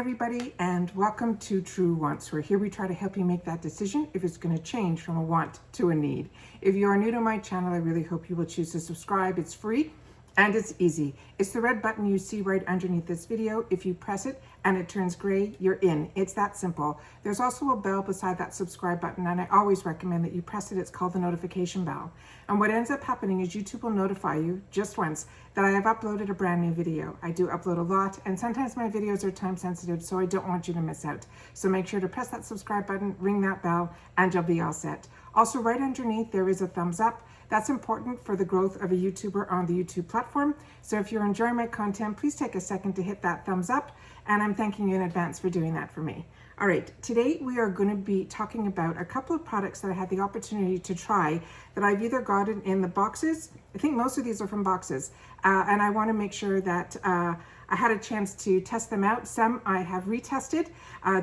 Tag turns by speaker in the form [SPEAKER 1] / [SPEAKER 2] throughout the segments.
[SPEAKER 1] everybody, and welcome to True Wants, where here we try to help you make that decision if it's going to change from a want to a need. If you are new to my channel, I really hope you will choose to subscribe. It's free and it's easy. It's the red button you see right underneath this video. If you press it and it turns gray, you're in. It's that simple. There's also a bell beside that subscribe button, and I always recommend that you press it. It's called the notification bell. And what ends up happening is YouTube will notify you just once that I have uploaded a brand new video. I do upload a lot, and sometimes my videos are time sensitive, so I don't want you to miss out. So make sure to press that subscribe button, ring that bell, and you'll be all set. Also, right underneath, there is a thumbs up. That's important for the growth of a YouTuber on the YouTube platform. So if you're enjoying my content, please take a second to hit that thumbs up, and I'm thanking you in advance for doing that for me. All right, today we are going to be talking about a couple of products that I had the opportunity to try that I've either gotten in the boxes. I think most of these are from boxes, and I want to make sure that I had a chance to test them out. Some I have retested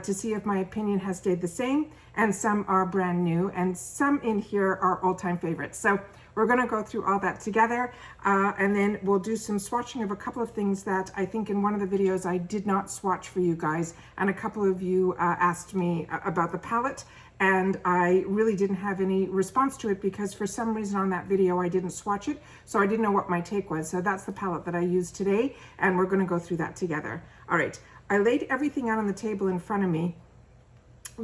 [SPEAKER 1] to see if my opinion has stayed the same, and some are brand new, and some in here are all-time favorites. So we're going to go through all that together, and then we'll do some swatching of a couple of things that I think in one of the videos I did not swatch for you guys, and a couple of you asked me about the palette, and I really didn't have any response to it because for some reason on that video I didn't swatch it, so I didn't know what my take was. So that's the palette that I used today, and we're going to go through that together. All right, I laid everything out on the table in front of me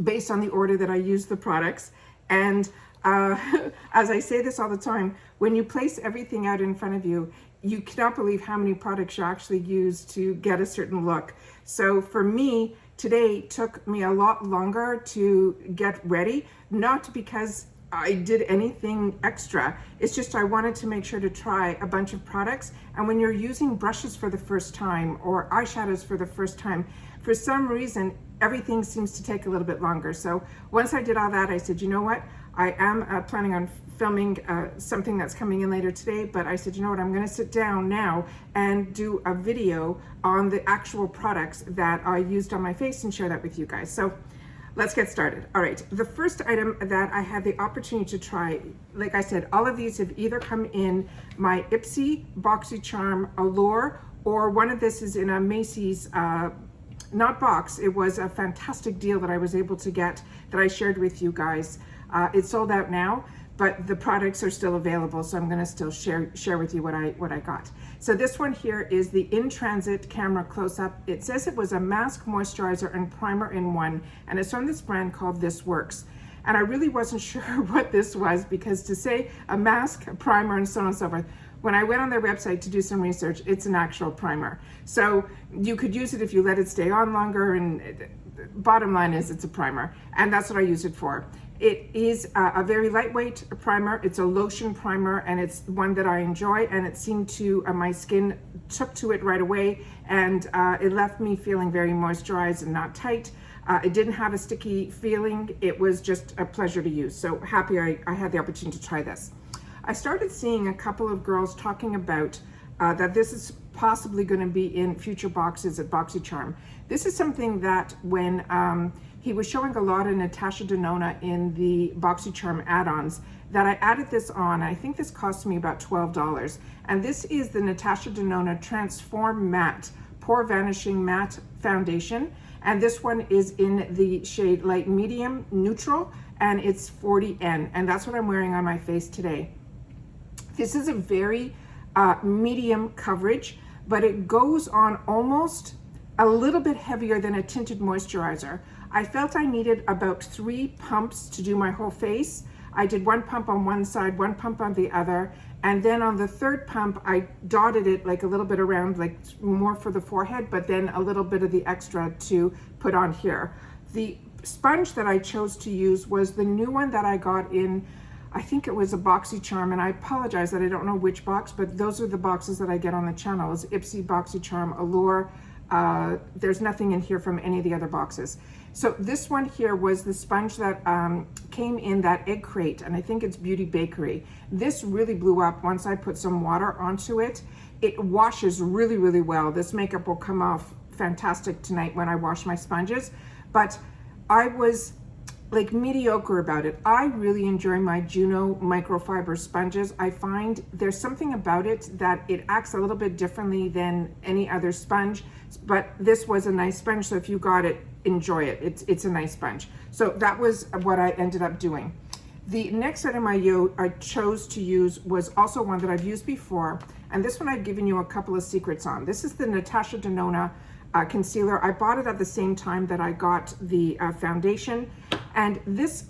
[SPEAKER 1] based on the order that I used the products, and as I say this all the time, when you place everything out in front of you, you cannot believe how many products you actually use to get a certain look. So for me, today took me a lot longer to get ready, not because I did anything extra. It's just I wanted to make sure to try a bunch of products. And when you're using brushes for the first time or eyeshadows for the first time, for some reason, everything seems to take a little bit longer. So once I did all that, I said, you know what? I am planning on filming something that's coming in later today, but I said, you know what, I'm going to sit down now and do a video on the actual products that I used on my face and share that with you guys. So let's get started. All right, the first item that I had the opportunity to try, like I said, all of these have either come in my IPSY, Boxycharm, Allure, or one of this is in a Macy's, not box. It was a fantastic deal that I was able to get that I shared with you guys. It's sold out now, but the products are still available, so I'm going to still share with you what I got. So this one here is the In Transit Camera Close-Up. It says it was a mask, moisturizer, and primer in one, and it's from this brand called This Works. And I really wasn't sure what this was, because to say a mask, a primer, and so on and so forth, when I went on their website to do some research, it's an actual primer. So you could use it if you let it stay on longer, and bottom line is it's a primer, and that's what I use it for. It is a very lightweight primer. It's a lotion primer, and it's one that I enjoy, and it seemed to, my skin took to it right away, and it left me feeling very moisturized and not tight. It didn't have a sticky feeling. It was just a pleasure to use. So happy I had the opportunity to try this. I started seeing a couple of girls talking about that this is possibly going to be in future boxes at Boxycharm. This is something that when he was showing a lot of Natasha Denona in the Boxycharm add-ons, that I added this on. I think this cost me about $12. And this is the Natasha Denona Transformatte Pore Vanishing Matte Foundation. And this one is in the shade Light Medium Neutral, and it's 40N. And that's what I'm wearing on my face today. This is a very medium coverage, but it goes on almost a little bit heavier than a tinted moisturizer. I felt I needed about 3 pumps to do my whole face. I did 1 pump on one side, 1 pump on the other, and then on the third pump, I dotted it like a little bit around, like more for the forehead, but then a little bit of the extra to put on here. The sponge that I chose to use was the new one that I got in, I think it was a Boxycharm, and I apologize that I don't know which box, but those are the boxes that I get on the channel. It's IPSY, Boxycharm, Allure. There's nothing in here from any of the other boxes. So this one here was the sponge that came in that egg crate, and I think it's Beauty Bakery. This really blew up once I put some water onto it. It washes really, really well. This makeup will come off fantastic tonight when I wash my sponges, but I was like mediocre about it. I really enjoy my Juno microfiber sponges. I find there's something about it that it acts a little bit differently than any other sponge. but this was a nice sponge. So if you got it, enjoy it. It's a nice sponge. So that was what I ended up doing. The next item I chose to use was also one that I've used before, and this one I've given you a couple of secrets on. This is the Natasha Denona concealer. I bought it at the same time that I got the foundation, and this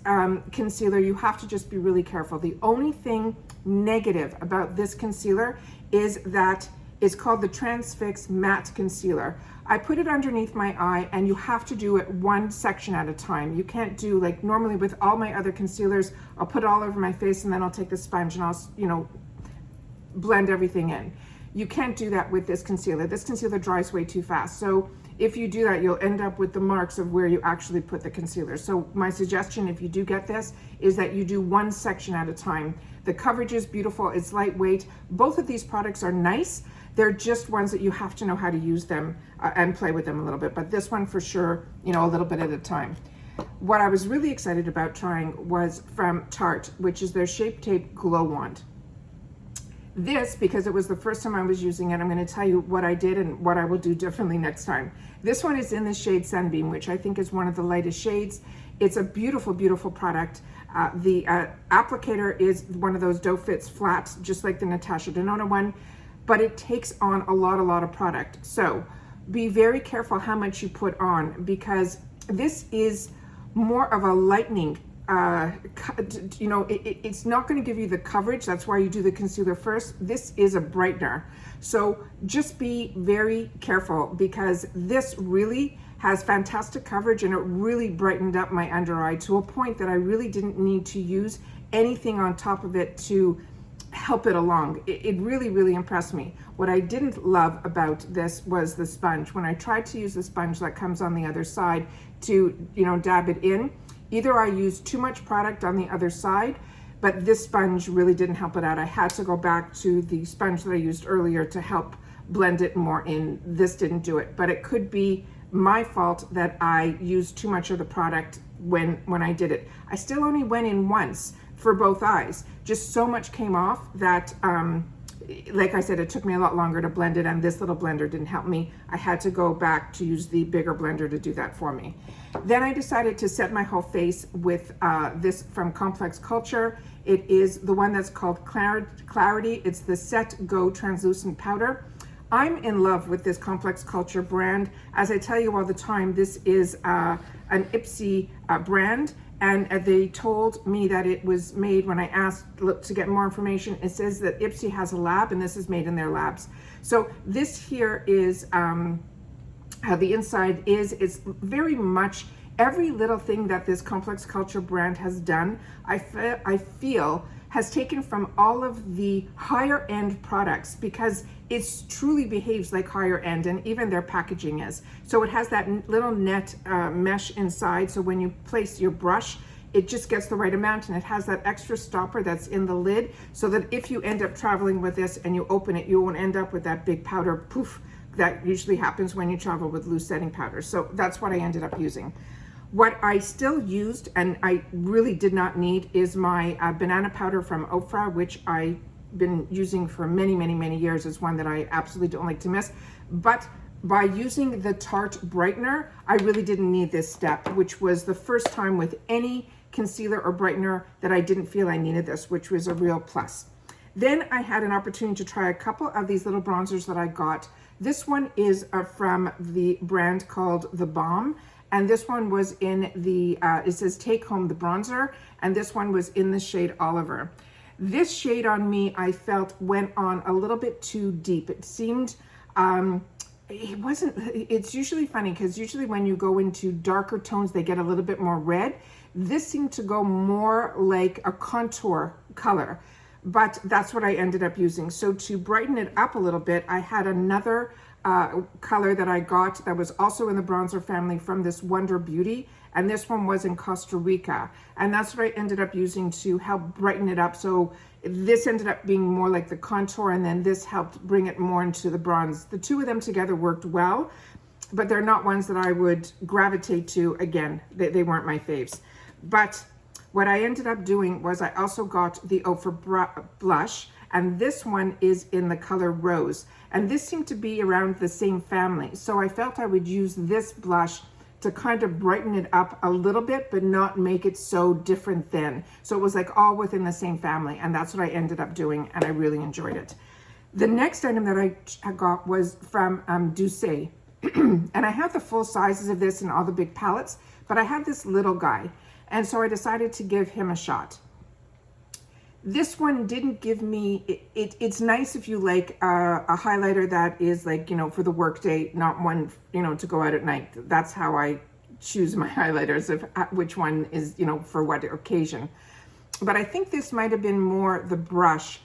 [SPEAKER 1] concealer, you have to just be really careful. The only thing negative about this concealer is that it's called the Transfix Matte Concealer. I put it underneath my eye, and you have to do it one section at a time. You can't do, like normally with all my other concealers, I'll put it all over my face and then I'll take the sponge and I'll, you know, blend everything in. You can't do that with this concealer. This concealer dries way too fast. So if you do that, you'll end up with the marks of where you actually put the concealer. So my suggestion, if you do get this, is that you do one section at a time. The coverage is beautiful, it's lightweight. Both of these products are nice. They're just ones that you have to know how to use them and play with them a little bit. But this one for sure, you know, a little bit at a time. What I was really excited about trying was from Tarte, which is their Shape Tape Glow Wand. This, because it was the first time I was using it, I'm going to tell you what I did and what I will do differently next time. This one is in the shade Sunbeam, which I think is one of the lightest shades. It's a beautiful, beautiful product. The applicator is one of those doe fits flat, just like the Natasha Denona one, but it takes on a lot of product. So be very careful how much you put on, because this is more of a lightening, you know, it's not going to give you the coverage. That's why you do the concealer first. This is a brightener. So just be very careful, because this really has fantastic coverage and it really brightened up my under eye to a point that I really didn't need to use anything on top of it to help it along. It really, really impressed me. What I didn't love about this was the sponge. When I tried to use the sponge that comes on the other side to, you know, dab it in, either I used too much product on the other side, but this sponge really didn't help it out. I had to go back to the sponge that I used earlier to help blend it more in. This didn't do it, but it could be my fault that I used too much of the product when I did it. I still only went in once for both eyes. Just so much came off that, like I said, it took me a lot longer to blend it, and this little blender didn't help me. I had to go back to use the bigger blender to do that for me. Then I decided to set my whole face with this from Complex Culture. It is the one that's called Clarity. It's the Set Go Translucent Powder. I'm in love with this Complex Culture brand. As I tell you all the time, this is an IPSY brand, and they told me that it was made, when I asked to get more information, it says that IPSY has a lab and this is made in their labs. So this here is how the inside is. It's very much every little thing that this Complex Culture brand has done, I feel has taken from all of the higher end products, because it truly behaves like higher end, and even their packaging is. So it has that little net mesh inside, so when you place your brush, it just gets the right amount, and it has that extra stopper that's in the lid, so that if you end up traveling with this and you open it, you won't end up with that big powder poof that usually happens when you travel with loose setting powder. So that's what I ended up using. What I still used, and I really did not need, is my banana powder from OFRA, which I've been using for many years. It's one that I absolutely don't like to miss. But by using the Tarte Brightener, I really didn't need this step, which was the first time with any concealer or brightener that I didn't feel I needed this, which was a real plus. Then I had an opportunity to try a couple of these little bronzers that I got. This one is from the brand called the Balm. And this one was in the, it says Take Home the Bronzer, and this one was in the shade Oliver. This shade on me, I felt went on a little bit too deep. It seemed, it wasn't, it's usually funny, because usually when you go into darker tones, they get a little bit more red. This seemed to go more like a contour color, but that's what I ended up using. So to brighten it up a little bit, I had another color that I got that was also in the bronzer family from this Wonder Beauty, and this one was in Costa Rica, and that's what I ended up using to help brighten it up. So this ended up being more like the contour, and then this helped bring it more into the bronze. The two of them together worked well, but they're not ones that I would gravitate to again. They weren't my faves. But what I ended up doing was I also got the OFRA blush, and this one is in the color Rose. And this seemed to be around the same family. So I felt I would use this blush to kind of brighten it up a little bit, but not make it so different thin. So it was like all within the same family, and that's what I ended up doing, and I really enjoyed it. The next item that I got was from Doucce. And I have the full sizes of this in all the big palettes, but I have this little guy. And so I decided to give him a shot. This one didn't give me, it's nice if you like a highlighter that is like, you know, for the work day, not one, you know, to go out at night. That's how I choose my highlighters, of which one is, you know, for what occasion. But I think this might have been more the brush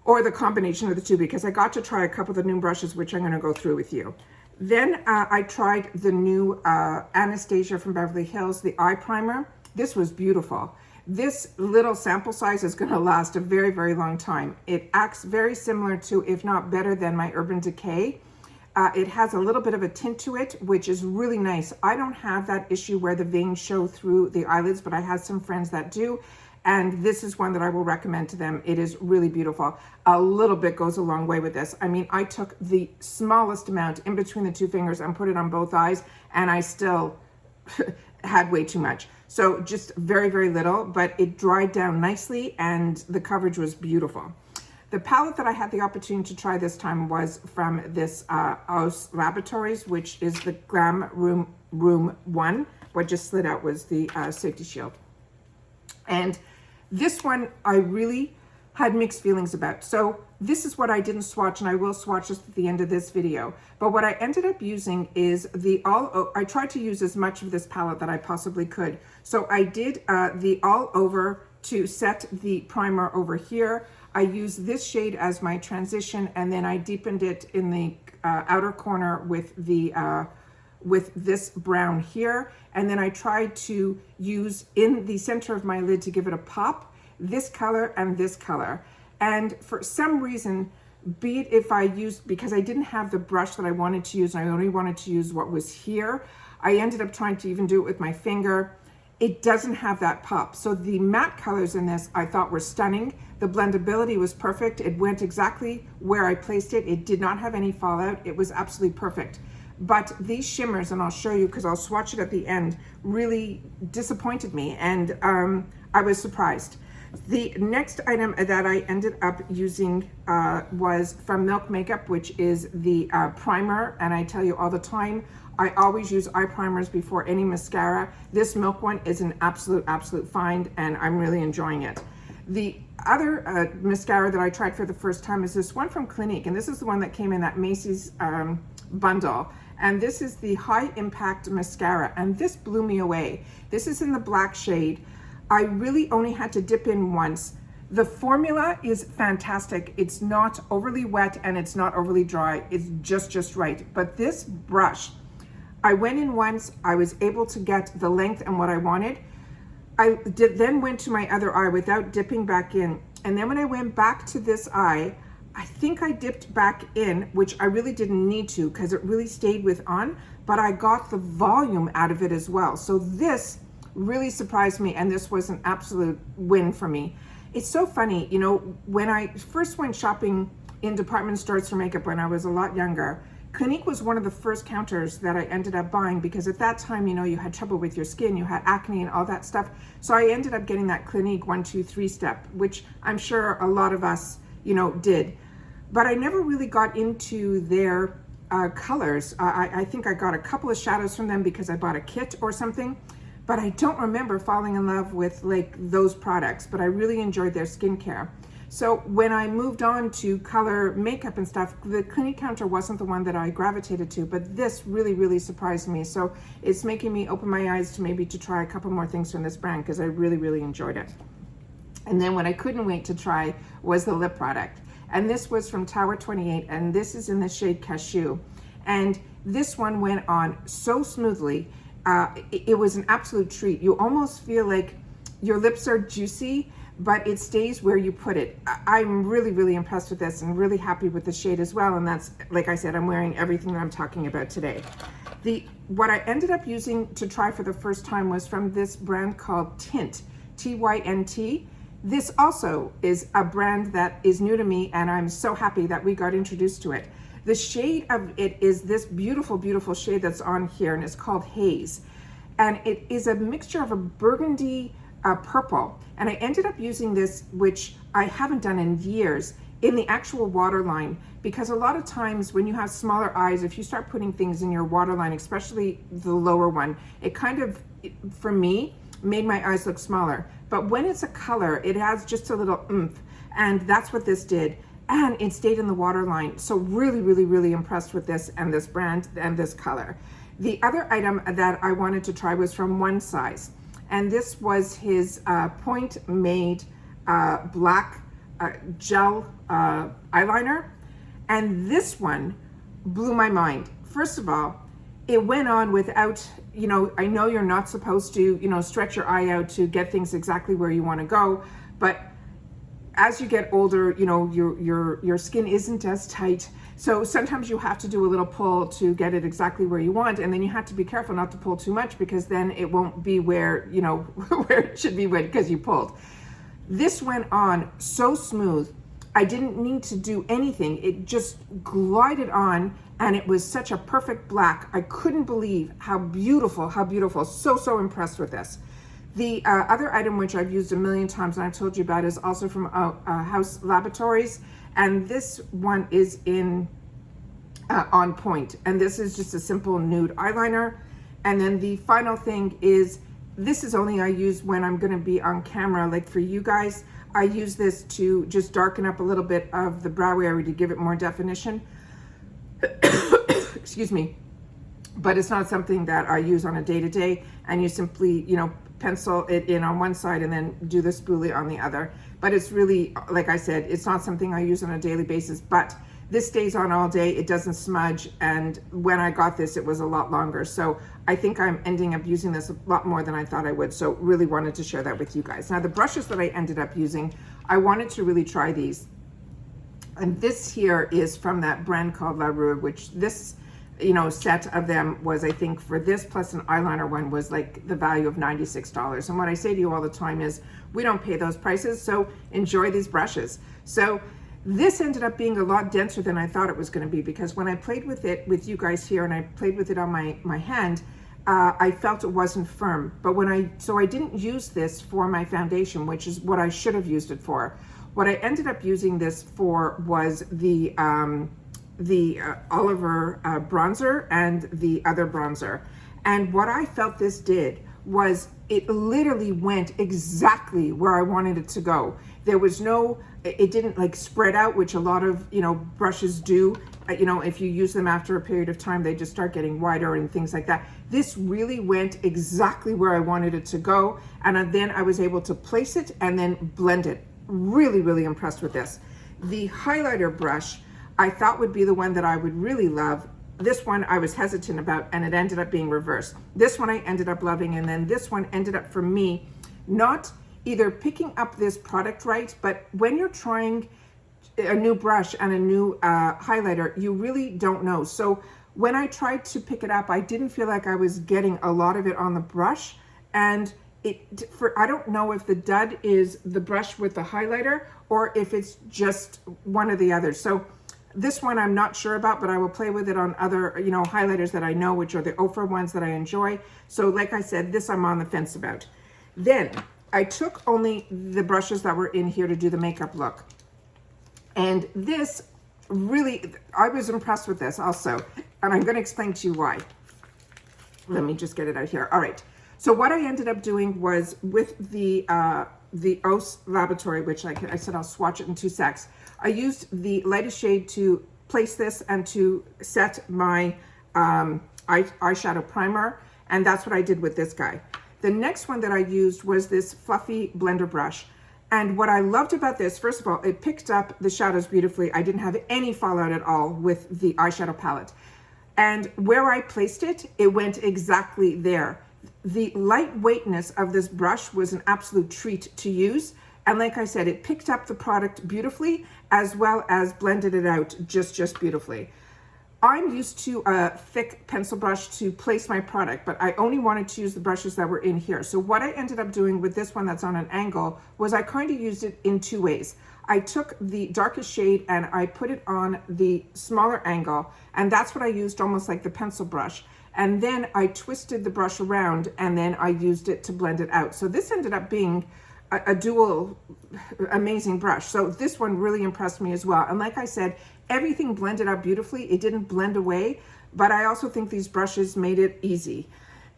[SPEAKER 1] or the combination of the two, because I got to try a couple of the new brushes, which I'm going to go through with you. Then I tried the new Anastasia from Beverly Hills, the eye primer. This was beautiful. This little sample size is going to last a very, very long time. It acts very similar to, if not better than, my Urban Decay. It has a little bit of a tint to it, which is really nice. I don't have that issue where the veins show through the eyelids, but I have some friends that do. And this is one that I will recommend to them. It is really beautiful. A little bit goes a long way with this. I mean, I took the smallest amount in between the two fingers and put it on both eyes, and I still had way too much. So just very, very little, but it dried down nicely and the coverage was beautiful. The palette that I had the opportunity to try this time was from this HAUS Laboratories, which is the Glam Room 1. What just slid out was the safety shield. And this one I really had mixed feelings about. So this is what I didn't swatch, and I will swatch this at the end of this video. But what I ended up using is I tried to use as much of this palette that I possibly could. So I did the all over to set the primer over here. I used this shade as my transition, and then I deepened it in the outer corner with this brown here. And then I tried to use in the center of my lid to give it a pop, this color and this color. And for some reason, be it if I used, because I didn't have the brush that I wanted to use, and I only wanted to use what was here, I ended up trying to even do it with my finger. It doesn't have that pop. So the matte colors in this I thought were stunning. The blendability was perfect. It went exactly where I placed it. It did not have any fallout. It was absolutely perfect. But these shimmers, and I'll show you because I'll swatch it at the end, really disappointed me, and I was surprised. The next item that I ended up using was from Milk Makeup, which is the primer, and I tell you all the time, I always use eye primers before any mascara. This Milk one is an absolute find, and I'm really enjoying it. The other mascara that I tried for the first time is this one from Clinique, and this is the one that came in that Macy's bundle. And this is the High Impact Mascara, and this blew me away. This is in the black shade. I really only had to dip in once. The formula is fantastic. It's not overly wet and it's not overly dry. It's just right. But this brush, I went in once, I was able to get the length and what I wanted. I then went to my other eye without dipping back in. And then when I went back to this eye, I think I dipped back in, which I really didn't need to because it really stayed with on, but I got the volume out of it as well. So this really surprised me, and this was an absolute win for me. It's so funny, you know, when I first went shopping in department stores for makeup when I was a lot younger, Clinique was one of the first counters that I ended up buying, because at that time, you know, you had trouble with your skin, you had acne and all that stuff. So I ended up getting that Clinique 1, 2, 3 step, which I'm sure a lot of us, you know, did. But I never really got into their colors. I think I got a couple of shadows from them because I bought a kit or something, but I don't remember falling in love with like those products, but I really enjoyed their skincare. So when I moved on to color makeup and stuff, the Clinique counter wasn't the one that I gravitated to, but this really surprised me. So it's making me open my eyes to maybe to try a couple more things from this brand, because I really enjoyed it. And then what I couldn't wait to try was the lip product. And this was from Tower 28, and this is in the shade Cashew. And this one went on so smoothly. It was an absolute treat. You almost feel like your lips are juicy, but it stays where you put it. I'm really impressed with this and really happy with the shade as well. And that's, like I said, I'm wearing everything that I'm talking about today. What I ended up using to try for the first time was from this brand called TYNT, T-Y-N-T. This also is a brand that is new to me, and I'm so happy that we got introduced to it. The shade of it is this beautiful, beautiful shade that's on here, and it's called Haze. And it is a mixture of a burgundy purple. And I ended up using this, which I haven't done in years, in the actual waterline, because a lot of times when you have smaller eyes, if you start putting things in your waterline, especially the lower one, it kind of, for me, made my eyes look smaller. But when it's a color, it has just a little oomph, and that's what this did. And it stayed in the waterline. So really, really, really impressed with this and this brand and this color. The other item that I wanted to try was from One Size. And this was his point made black gel eyeliner. And this one blew my mind. First of all, it went on without, you know, I know you're not supposed to, you know, stretch your eye out to get things exactly where you want to go, but as you get older, you know, your skin isn't as tight. So sometimes you have to do a little pull to get it exactly where you want. And then you have to be careful not to pull too much, because then it won't be where, you know, where it should be because you pulled. This went on so smooth. I didn't need to do anything. It just glided on, and it was such a perfect black. I couldn't believe how beautiful, how beautiful. So impressed with this. The other item, which I've used a million times and I've told you about, is also from HAUS Laboratories. And this one is in On Point. And this is just a simple nude eyeliner. And then the final thing is, this is only I use when I'm gonna be on camera, like for you guys. I use this to just darken up a little bit of the brow area to give it more definition. Excuse me. But it's not something that I use on a day-to-day, and you simply, you know, pencil it in on one side and then do the spoolie on the other. But it's really, like I said, it's not something I use on a daily basis, but this stays on all day. It doesn't smudge. And when I got this, it was a lot longer. So I think I'm ending up using this a lot more than I thought I would. So really wanted to share that with you guys. Now the brushes that I ended up using, I wanted to really try these. And this here is from that brand called Laboratories, which this, you know, set of them was, I think, for this plus an eyeliner one, was like the value of $96. And what I say to you all the time is, we don't pay those prices, so enjoy these brushes. So this ended up being a lot denser than I thought it was going to be, because when I played with it with you guys here and I played with it on my hand, I felt it wasn't firm. But so I didn't use this for my foundation, which is what I should have used it for. What I ended up using this for was the Oliver bronzer and the other bronzer. And what I felt this did was it literally went exactly where I wanted it to go. There was no, it didn't like spread out, which a lot of, you know, brushes do. You know, if you use them after a period of time, they just start getting wider and things like that. This really went exactly where I wanted it to go. And then I was able to place it and then blend it. Really, really impressed with this. The highlighter brush I thought would be the one that I would really love. This one I was hesitant about, and it ended up being reversed. This one I ended up loving, and then this one ended up, for me, not either picking up this product right, but when you're trying a new brush and a new highlighter, you really don't know. So when I tried to pick it up, I didn't feel like I was getting a lot of it on the brush, and I don't know if the dud is the brush with the highlighter or if it's just one or the other. So this one I'm not sure about, but I will play with it on other, you know, highlighters that I know, which are the OFRA ones that I enjoy. So like I said, this I'm on the fence about. Then I took only the brushes that were in here to do the makeup look. And this really, I was impressed with this also. And I'm going to explain to you why. Let me just get it out here. All right. So what I ended up doing was with the HAUS Laboratory, which like I said, I'll swatch it in 2 secs. I used the lightest shade to place this and to set my eyeshadow primer. And that's what I did with this guy. The next one that I used was this fluffy blender brush. And what I loved about this, first of all, it picked up the shadows beautifully. I didn't have any fallout at all with the eyeshadow palette. And where I placed it, it went exactly there. The lightweightness of this brush was an absolute treat to use. And like I said, it picked up the product beautifully, as well as blended it out just beautifully. I'm used to a thick pencil brush to place my product, but I only wanted to use the brushes that were in here. So what I ended up doing with this one that's on an angle was I kind of used it in two ways. I took the darkest shade and I put it on the smaller angle, and that's what I used almost like the pencil brush. And then I twisted the brush around and then I used it to blend it out. So this ended up being a dual amazing brush. So this one really impressed me as well. And like I said, everything blended out beautifully. It didn't blend away, but I also think these brushes made it easy.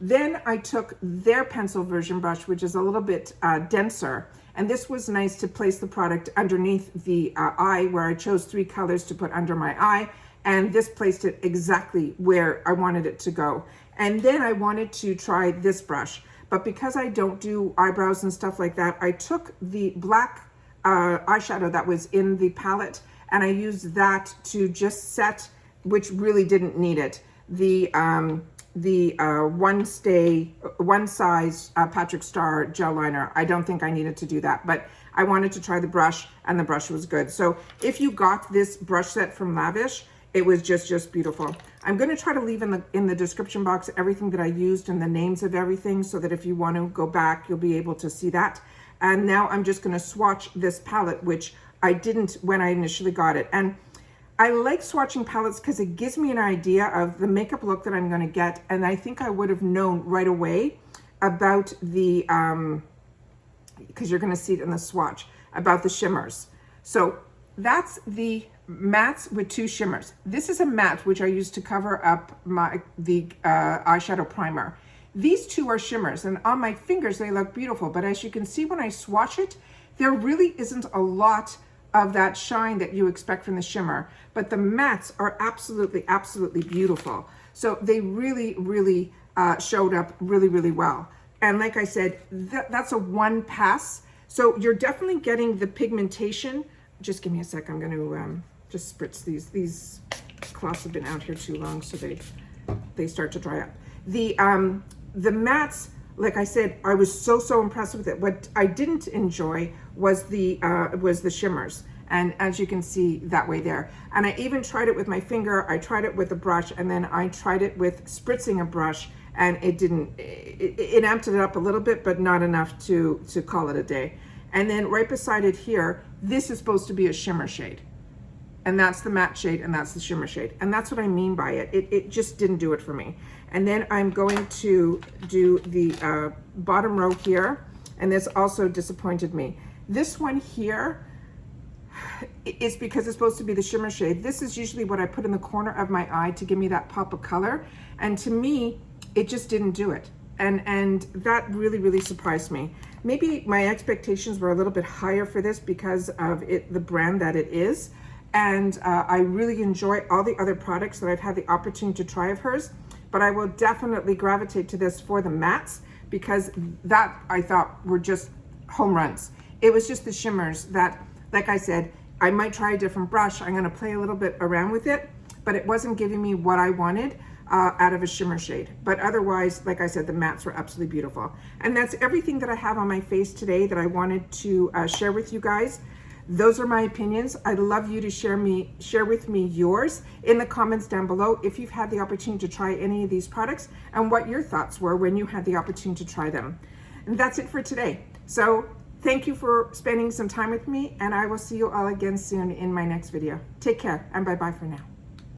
[SPEAKER 1] Then I took their pencil version brush, which is a little bit denser. And this was nice to place the product underneath the eye, where I chose 3 colors to put under my eye. And this placed it exactly where I wanted it to go. And then I wanted to try this brush. But because I don't do eyebrows and stuff like that, I took the black eyeshadow that was in the palette and I used that to just set, which really didn't need it, the one size Patrick Star gel liner. I don't think I needed to do that, but I wanted to try the brush and the brush was good. So if you got this brush set from Lavish, it was just beautiful. I'm going to try to leave in the description box everything that I used and the names of everything, so that if you want to go back, you'll be able to see that. And now I'm just going to swatch this palette, which I didn't when I initially got it. And I like swatching palettes because it gives me an idea of the makeup look that I'm going to get. And I think I would have known right away about the, because you're going to see it in the swatch, about the shimmers. So that's the mattes with 2 shimmers. This is a matte which I used to cover up the eyeshadow primer. These 2 are shimmers, and on my fingers they look beautiful, but as you can see when I swatch it, there really isn't a lot of that shine that you expect from the shimmer, but the mattes are absolutely beautiful. So they really showed up really well. And like I said, that's a 1 pass. So you're definitely getting the pigmentation. Just give me a sec. I'm going to just spritz these. These cloths have been out here too long, so they start to dry up. The mattes, like I said, I was so impressed with it. What I didn't enjoy was the shimmers. And as you can see that way there. And I even tried it with my finger. I tried it with a brush, and then I tried it with spritzing a brush, and it amped it up a little bit, but not enough to call it a day. And then right beside it here, this is supposed to be a shimmer shade. And that's the matte shade, and that's the shimmer shade. And that's what I mean by it. It just didn't do it for me. And then I'm going to do the bottom row here, and this also disappointed me. This one here is because it's supposed to be the shimmer shade. This is usually what I put in the corner of my eye to give me that pop of color. And to me, it just didn't do it. And that really surprised me. Maybe my expectations were a little bit higher for this because of the brand that it is. And I really enjoy all the other products that I've had the opportunity to try of hers, but I will definitely gravitate to this for the mattes, because that I thought were just home runs. It was just the shimmers that, like I said, I might try a different brush. I'm gonna play a little bit around with it, but it wasn't giving me what I wanted out of a shimmer shade. But otherwise, like I said, the mattes were absolutely beautiful. And that's everything that I have on my face today that I wanted to share with you guys. Those are my opinions. I'd love you to share with me yours in the comments down below if you've had the opportunity to try any of these products and what your thoughts were when you had the opportunity to try them. And that's it for today. So thank you for spending some time with me, and I will see you all again soon in my next video. Take care, and bye-bye for now.